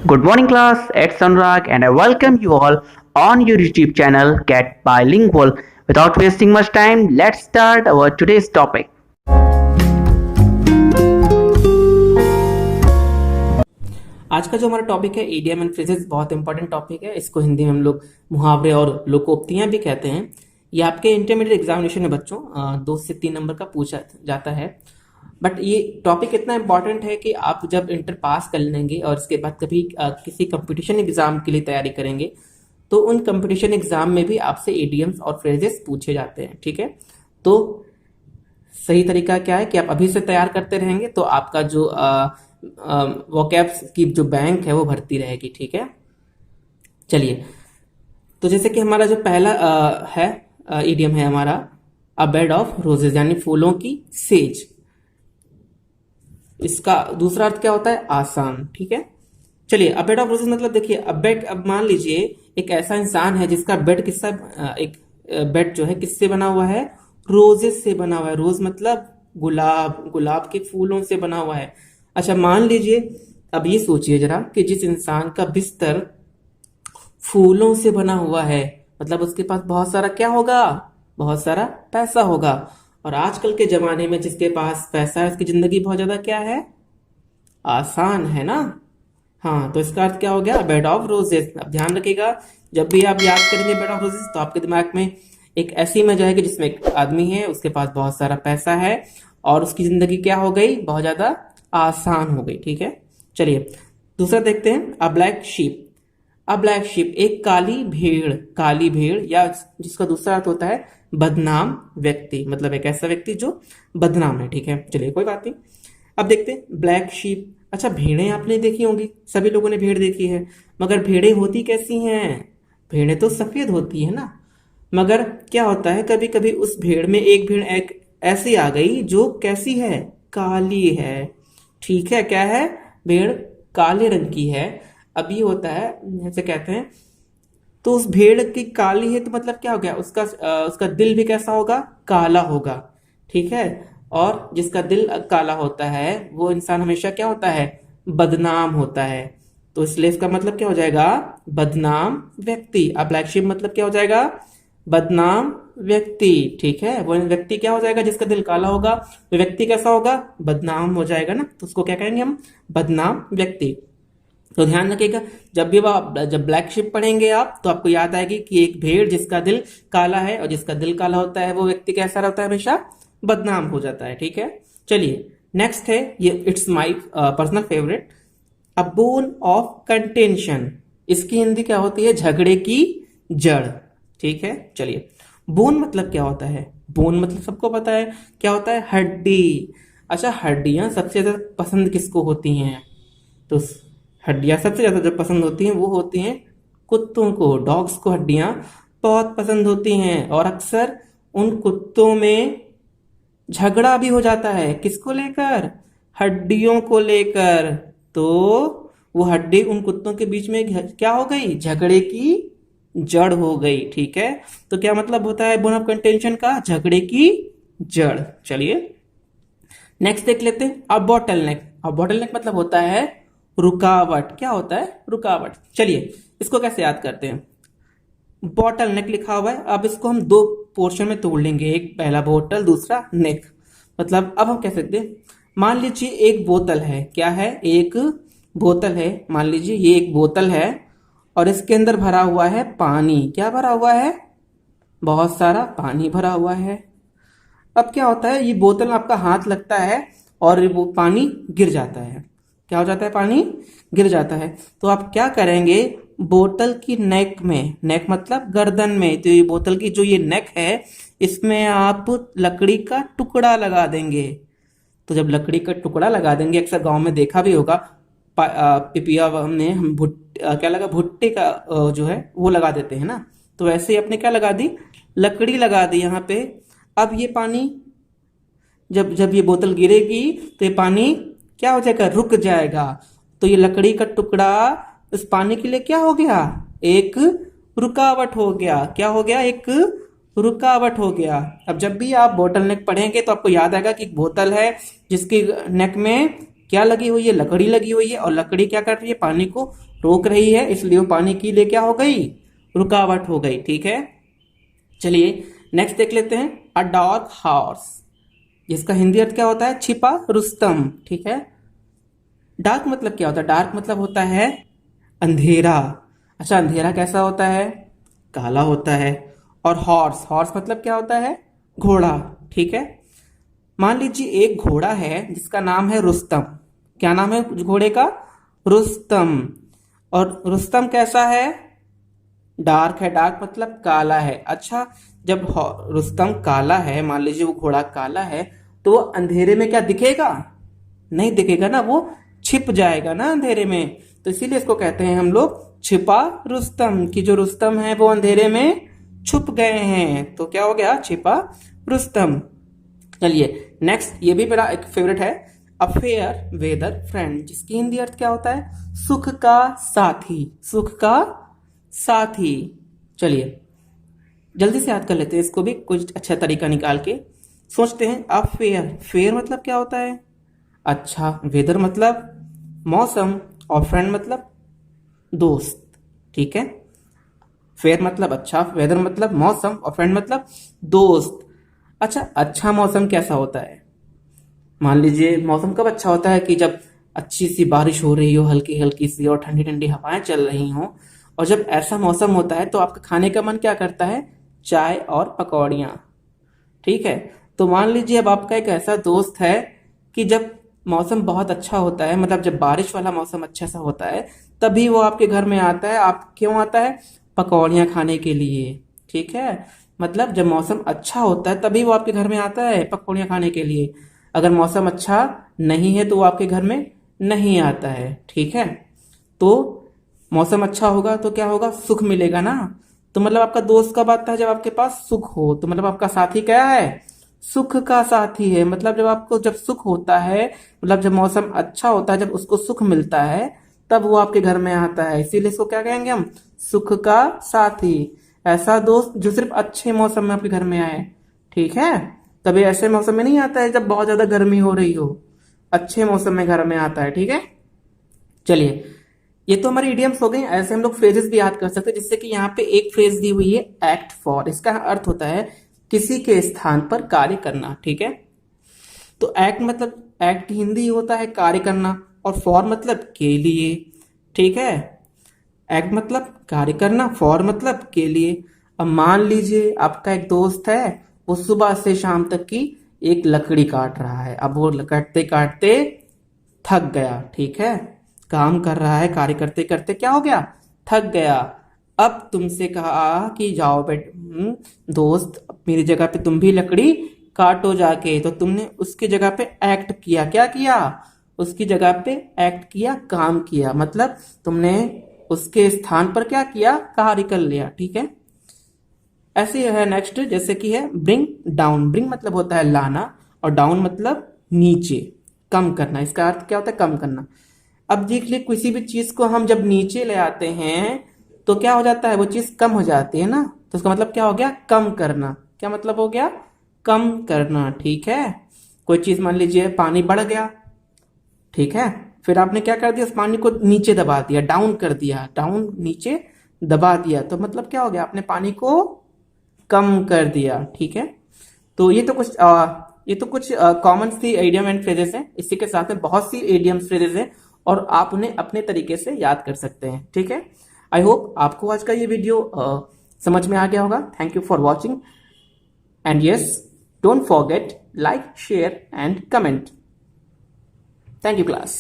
Good morning, class. It's Anurag, and I welcome you all on your YouTube channel Get Bilingual. Without wasting much time, let's start our today's topic. आज का जो हमारा topic है idiom and phrases बहुत important topic है। इसको हिंदी में हम लोग मुहावरे और लोकोक्तियां भी कहते हैं। ये आपके इंटरमीडिएट एग्जामिनेशन में बच्चों 2 से 3 नंबर का पूछा जाता है। बट ये टॉपिक इतना इंपॉर्टेंट है कि आप जब इंटर पास कर लेंगे और इसके बाद कभी किसी कंपटीशन एग्जाम के लिए तैयारी करेंगे तो उन कंपटीशन एग्जाम में भी आपसे ईडियम्स और फ्रेजेस पूछे जाते हैं। ठीक है, तो सही तरीका क्या है कि आप अभी से तैयार करते रहेंगे तो आपका जो वोकैब्स की जो बैंक है वो भरती रहेगी। ठीक है, चलिए, तो जैसे कि हमारा जो पहला है इडियम है हमारा अ बेड ऑफ रोजेज, यानी फूलों की सेज। इसका दूसरा अर्थ क्या होता है? आसान। ठीक है, चलिए, अ बेड ऑफ रोजेज मतलब देखिए, अब मान लीजिए एक ऐसा इंसान है जिसका बेड एक बेड जो है किससे बना हुआ है? रोजेस से बना हुआ है। रोज मतलब गुलाब के फूलों से बना हुआ है। अच्छा, मान लीजिए, अब ये सोचिए जरा कि जिस इंसान का बिस्तर फूलों से बना हुआ है, मतलब उसके पास बहुत सारा क्या होगा? बहुत सारा पैसा होगा। और आजकल के जमाने में जिसके पास पैसा है उसकी जिंदगी बहुत ज्यादा क्या है? आसान है ना। हाँ, तो इसका अर्थ क्या हो गया? Bed of roses. अब ध्यान रखिएगा, जब भी आप याद करेंगे बेड ऑफ रोजेस तो आपके दिमाग में एक ऐसी इमेज आएगी जिसमें एक आदमी है, उसके पास बहुत सारा पैसा है और उसकी जिंदगी क्या हो गई? बहुत ज्यादा आसान हो गई। ठीक है, चलिए दूसरा देखते हैं, अ ब्लैक शीप। अ ब्लैक शीप एक काली भेड़, या जिसका दूसरा अर्थ होता है बदनाम व्यक्ति, मतलब एक ऐसा व्यक्ति जो बदनाम है। ठीक है, चलिए कोई बात नहीं। अब देखते हैं ब्लैक शीप। अच्छा, भेड़ें आपने देखी होंगी, सभी लोगों ने भेड़ देखी है, मगर भेड़ें होती कैसी हैं? भेड़ें तो सफेद होती है ना। मगर क्या होता है, कभी कभी उस भेड़ में एक भेड़ एक ऐसी आ गई जो कैसी है? काली है। ठीक है, क्या है? भेड़ काले रंग की है। अब ये होता है, जैसे कहते हैं, तो उस भेड़ की काली है तो मतलब क्या हो गया? उसका दिल भी कैसा होगा? काला होगा। ठीक है, और जिसका दिल काला होता है वो इंसान हमेशा क्या होता है? बदनाम होता है। तो इसलिए इसका मतलब क्या हो जाएगा? बदनाम व्यक्ति। अब ब्लैक शिप मतलब क्या हो जाएगा? बदनाम व्यक्ति। ठीक है, वो व्यक्ति क्या हो जाएगा? जिसका दिल काला होगा, वो व्यक्ति कैसा होगा? बदनाम हो जाएगा ना, तो उसको क्या कहेंगे हम? बदनाम व्यक्ति। तो ध्यान रखिएगा, जब ब्लैक शिप पढ़ेंगे आप तो आपको याद आएगी कि एक भेड़ जिसका दिल काला है, और जिसका दिल काला होता है वो व्यक्ति कैसा रहता है? हमेशा बदनाम हो जाता है। ठीक है, चलिए नेक्स्ट है, ये it's my personal favourite, a bone of contention. इसकी हिंदी क्या होती है? झगड़े की जड़। ठीक है, चलिए, बोन मतलब क्या होता है? बोन मतलब सबको पता है क्या होता है? हड्डी। अच्छा, हड्डियां सबसे ज्यादा पसंद किसको होती हैं? तो हड्डियां सबसे ज्यादा जो पसंद होती हैं वो होती हैं कुत्तों को। डॉग्स को हड्डियां बहुत पसंद होती हैं, और अक्सर उन कुत्तों में झगड़ा भी हो जाता है। किसको लेकर? हड्डियों को लेकर। तो वो हड्डी उन कुत्तों के बीच में क्या हो गई? झगड़े की जड़ हो गई। ठीक है, तो क्या मतलब होता है बोन ऑफ कंटेंशन का? झगड़े की जड़। चलिए नेक्स्ट देख लेते हैं, अब बॉटल नेक। अब बॉटल नेक मतलब होता है रुकावट। क्या होता है? रुकावट। चलिए इसको कैसे याद करते हैं? बॉटल नेक लिखा हुआ है, अब इसको हम 2 पोर्शन में तोड़ लेंगे, एक पहला बोतल, दूसरा नेक। मतलब अब हम कह सकते हैं, मान लीजिए एक बोतल है। क्या है? एक बोतल है। मान लीजिए ये एक बोतल है और इसके अंदर भरा हुआ है पानी। क्या भरा हुआ है? बहुत सारा पानी भरा हुआ है। अब क्या होता है, ये बोतल आपका हाथ लगता है और वो पानी गिर जाता है। क्या हो जाता है? पानी गिर जाता है। तो आप क्या करेंगे? बोतल की नेक में, नेक मतलब गर्दन में, तो ये बोतल की जो ये नेक है इसमें आप लकड़ी का टुकड़ा लगा देंगे। तो जब लकड़ी का टुकड़ा लगा देंगे, अक्सर गांव में देखा भी होगा, पिपिया में हम क्या लगा? भुट्टे का जो है वो लगा देते हैं ना। तो वैसे ही आपने क्या लगा दी? लकड़ी लगा दी यहाँ पे। अब ये पानी जब जब ये बोतल गिरेगी तो ये पानी क्या हो जाएगा? रुक जाएगा। तो ये लकड़ी का टुकड़ा इस पानी के लिए क्या हो गया? एक रुकावट हो गया। क्या हो गया? एक रुकावट हो गया। अब जब भी आप बोतल नेक पढ़ेंगे तो आपको याद आएगा कि एक बोतल है जिसकी नेक में क्या लगी हुई है, लकड़ी लगी हुई है, और लकड़ी क्या कर रही है, पानी को रोक रही है, इसलिए वो पानी के लिए क्या हो गई, रुकावट हो गई। ठीक है, चलिए नेक्स्ट देख लेते हैं। अ डार्क हॉर्स, जिसका हिंदी अर्थ क्या होता है, छिपा रुस्तम। ठीक है, डार्क मतलब क्या होता है, डार्क मतलब होता है अंधेरा। अच्छा, अंधेरा कैसा होता है, काला होता है। और हॉर्स, हॉर्स मतलब क्या होता है, घोड़ा। ठीक है, मान लीजिए एक घोड़ा है जिसका नाम है रुस्तम। क्या नाम है घोड़े का, रुस्तम। और रुस्तम कैसा है, डार्क है। डार्क मतलब काला है। अच्छा, जब रुस्तम काला है, मान लीजिए वो घोड़ा काला है, तो वो अंधेरे में क्या दिखेगा, नहीं दिखेगा ना, वो छिप जाएगा ना अंधेरे में। तो इसीलिए इसको कहते हैं हम लोग छिपा रुस्तम, कि जो रुस्तम है वो अंधेरे में छुप गए हैं, तो क्या हो गया, छिपा रुस्तम। चलिए नेक्स्ट, ये भी मेरा एक फेवरेट है, अ फेयर वेदर फ्रेंड, जिसकी हिंदी अर्थ क्या होता है, सुख का साथी, सुख का साथी। चलिए जल्दी से याद कर लेते हैं इसको भी, कुछ अच्छा तरीका निकाल के सोचते हैं। अ फेयर, फेयर मतलब क्या होता है, अच्छा, वेदर मतलब मौसम, और फ्रेंड मतलब दोस्त। ठीक है, फेयर मतलब अच्छा, वेदर मतलब मौसम, और फ्रेंड मतलब दोस्त। अच्छा, अच्छा मौसम कैसा होता है, मान लीजिए मौसम कब अच्छा होता है, कि जब अच्छी सी बारिश हो रही हो, हल्की हल्की सी, और ठंडी ठंडी हवाएं चल रही हों। और जब ऐसा मौसम होता है तो आपका खाने का मन क्या करता है, चाय और पकौड़ियाँ। ठीक है, तो मान लीजिए अब आपका एक ऐसा दोस्त है कि जब मौसम बहुत अच्छा होता है, मतलब जब बारिश वाला मौसम अच्छा सा होता है, तभी वो आपके घर में आता है। आप क्यों आता है, पकौड़ियाँ खाने के लिए। ठीक है, मतलब जब मौसम अच्छा होता है तभी वो आपके घर में आता है पकौड़ियाँ खाने के लिए। अगर मौसम अच्छा नहीं है तो वो आपके घर में नहीं आता है। ठीक है, तो मौसम अच्छा होगा तो क्या होगा, सुख मिलेगा ना। तो मतलब आपका दोस्त कब आता है, जब आपके पास सुख हो। तो मतलब आपका साथी क्या है, सुख का साथी है। मतलब जब आपको, जब सुख होता है, मतलब जब मौसम अच्छा होता है, जब उसको सुख मिलता है, तब वो आपके घर में आता है। इसीलिए इसको क्या कहेंगे हम, सुख का साथी। ऐसा दोस्त जो सिर्फ अच्छे मौसम में आपके घर में आए। ठीक है, कभी ऐसे मौसम में नहीं आता है जब बहुत ज्यादा गर्मी हो रही हो, अच्छे मौसम में घर में आता है। ठीक है, चलिए ये तो हमारी इडियम्स हो गई। ऐसे हम लोग फ्रेजेस भी याद कर सकते हैं, जिससे कि यहाँ पे एक फ्रेज दी हुई है एक्ट फॉर, इसका अर्थ होता है किसी के स्थान पर कार्य करना। ठीक है, तो एक्ट मतलब, एक्ट हिंदी होता है कार्य करना, और फॉर मतलब के लिए। ठीक है, एक्ट मतलब कार्य करना, फॉर मतलब के लिए। अब मान लीजिए आपका एक दोस्त है, वो सुबह से शाम तक की एक लकड़ी काट रहा है। अब वो काटते काटते थक गया। ठीक है, काम कर रहा है, कार्य करते करते क्या हो गया, थक गया। अब तुमसे कहा कि जाओ दोस्त, मेरी जगह पे तुम भी लकड़ी काटो जाके। तो तुमने उसकी जगह पे एक्ट किया, क्या किया, उसकी जगह पे एक्ट किया, काम किया। मतलब तुमने उसके स्थान पर क्या किया, कार्य कर लिया। ठीक है, ऐसे है नेक्स्ट, जैसे कि है ब्रिंग डाउन। ब्रिंग मतलब होता है लाना, और डाउन मतलब नीचे, कम करना। इसका अर्थ क्या होता है, कम करना। अब देख लिए, किसी भी चीज को हम जब नीचे ले आते हैं तो क्या हो जाता है, वो चीज कम हो जाती है ना। तो उसका मतलब क्या हो गया, कम करना। क्या मतलब हो गया, कम करना। ठीक है, कोई चीज मान लीजिए पानी बढ़ गया, ठीक है, फिर आपने क्या कर दिया, उस पानी को नीचे दबा दिया, डाउन कर दिया, डाउन नीचे दबा दिया, तो मतलब क्या हो गया, आपने पानी को कम कर दिया। ठीक है, तो ये तो कुछ कॉमन सी एडियम एंड फ्रेजेस हैं। इसी के साथ में बहुत सी एडियम्स फ्रेजेस हैं, और आप उन्हें अपने तरीके से याद कर सकते हैं। ठीक है, आई होप आपको आज का ये वीडियो समझ में आ गया होगा। Thank you for watching, and yes, don't forget like, share and comment. Thank you class.